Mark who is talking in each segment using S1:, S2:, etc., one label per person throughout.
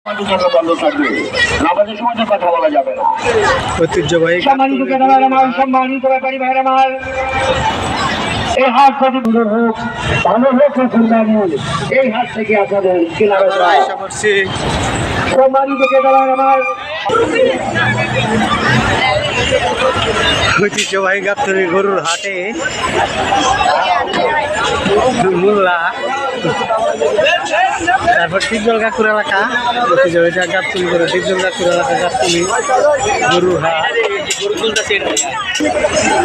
S1: বন্ধ থাকবে, নামাজের সময় তো কথা বলা যাবে না।
S2: ঐতিহ্যবাহী
S1: সম্মানিত ব্যাপারী ভাইরা আমার, এই হাট কত দূর হোক, ভালো হোক কুরবানি, এই হাট থেকে আপনাদের কেনাবেচা সম্মানিত ক্রেতারা আমার।
S2: ঐতিহ্যবাহী গাবতলী গরুর হাটে মোল্লা, তারপর টিপজল কাকুর এলাকা, ঐতিহ্যবাহী গাবতলী গরু টিপজল কাকুর এলাকা গাবতলী গরুর হাট।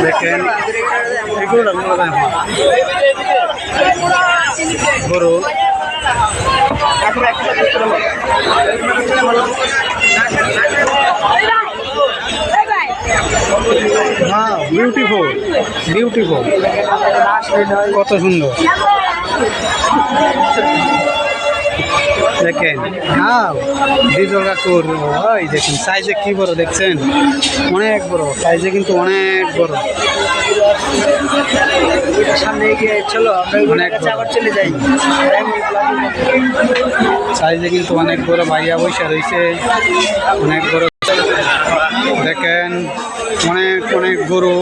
S2: দেখেন এই গরুটা গরু বিউটিফুল বিউটিফুল, কত সুন্দর দেখেন। হ্যাঁ ডিজল কাকুর, ওই দেখেন সাইজে কি বড়, দেখছেন অনেক বড় সাইজে, কিন্তু অনেক বড়।
S3: সামনে এগিয়ে চলো,
S2: অনেক
S3: আবার চলে যাই।
S2: সাইজে কিন্তু অনেক বড়, ভাইয়া বৈশা রয়েছে অনেক বড়। দেখেন অনেক অনেক গরু,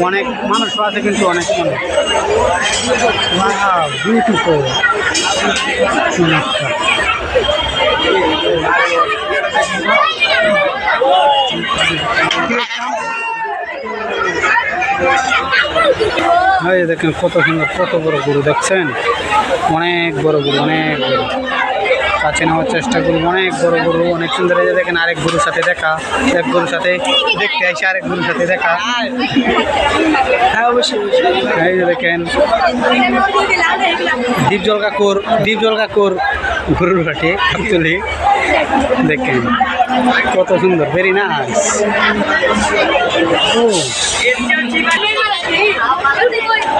S2: অনেক মানুষ আছে কিন্তু অনেক মানুষ। বিউটিফুল, দেখেন কত সুন্দর, কত বড় গরু দেখছেন, অনেক বড় গরু, অনেক বড়। কাছে নেওয়ার চেষ্টা করবো, অনেক বড় গরু, অনেক সুন্দর। এই যে দেখেন আরেক গরুর সাথে দেখা, এক গরুর সাথে দেখতে আসে আরেক গরুর সাথে দেখা।
S3: হ্যাঁ অবশ্যই।
S2: এই যে দেখেন দীপজল কাকুর গরুর হাটে গাবতলী, দেখেন কত সুন্দর, ভেরি নাইস।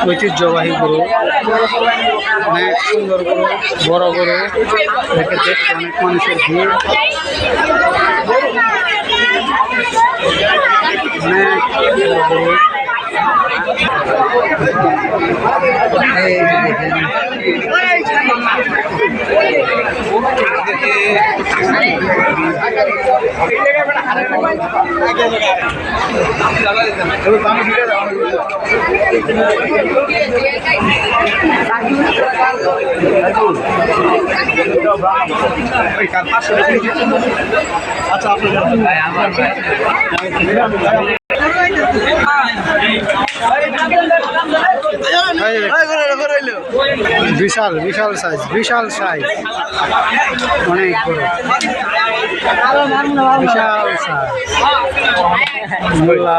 S2: ঐতিহ্যবাহী গরু, অনেক সুন্দর গরু, বড় গরু, দেখে দেখতে অনেক মানুষের ভিড়, অনেক বড় গরু। বিশাল বিশাল সাইজ, বিশাল সাইজ, অনেক বড়, বিশাল সাইজ। মোল্লা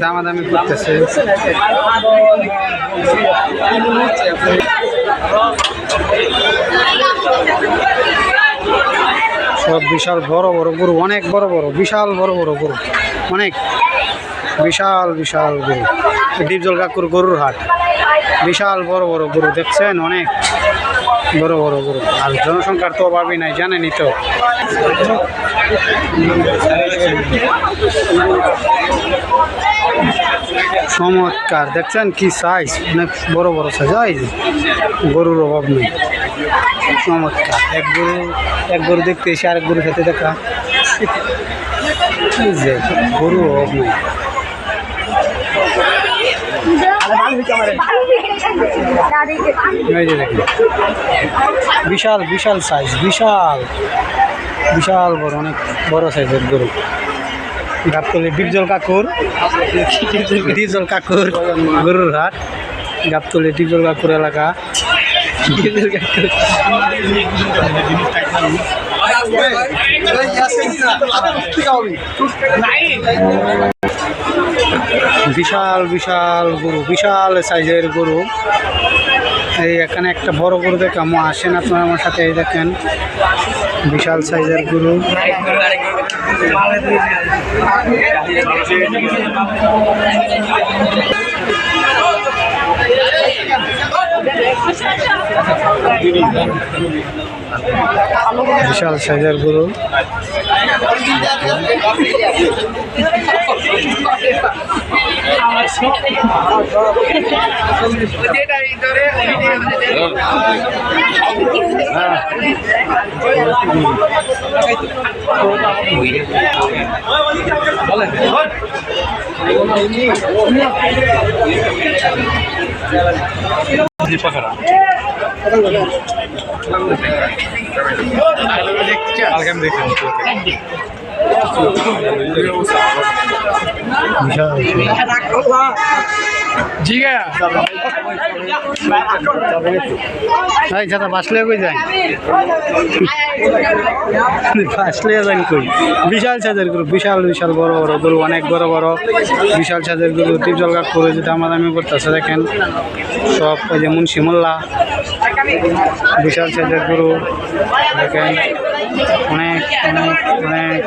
S2: দামাদামি করতেছে। সব বিশাল বড় বড় গরু, অনেক বড় বড়, বিশাল বড় বড় গরু, অনেক বিশাল বিশাল গরু। ডিপজল কাকুর গরুর হাট, বিশাল বড় বড় গরু দেখছেন, অনেক বড় বড় গরু। আর জনসংখ্যার তো অভাবই নাই, জানেনই তো। চমৎকার, দেখছেন কি সাইজ, অনেক বড় বড় সাইজ। এই গরুর অভাব নেই, চমৎকার। এক গরু দেখতে এসে আরেক গরুর সাথে দেখা, গরুর অভাব নেই। বিশাল বিশাল সাইজ, বিশাল বিশাল বড়, অনেক বড় সাইজের গরু। গাবতলী ডিপজল কাকুর গরুর হাট, গাবতলী ডিপজল কাকুর এলাকা। বিশাল বিশাল গরু, বিশাল সাইজের গরু। এই এখানে একটা বড় গরু দেখে আসেন আপনারা আমার সাথে। এই দেখেন বিশাল সাইজের গরু। বিশাল সাইজের গরু। এই দাদা বাসলে কই যায় বাসলে যান কই বিশাল সাইজের গরু বিশাল বিশাল বড় বড় গরু অনেক বড় বড় বিশাল সাইজের গরু টিপজল কাক করে যেটা দামাদামি করতেছে দেখেন সব ওই যে মুন্সি মোল্লা বিশাল সাইজের গরু দেখেন অনেক অনেক অনেক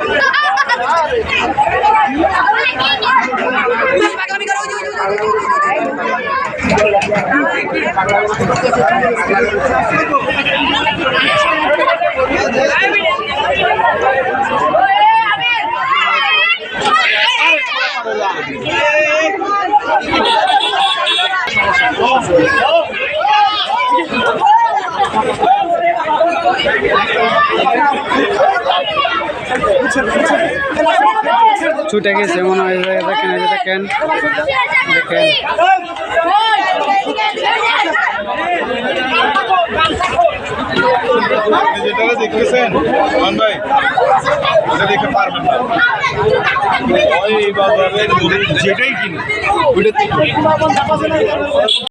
S2: ছুটে গেছে মনে হয় দেখেন এই যে দেখেন দেখেন
S4: যেটা দেখতেছেন মান ভাই এটা দেখে পারবেন না ওই বাজারে যেটাই কিনে ওইটা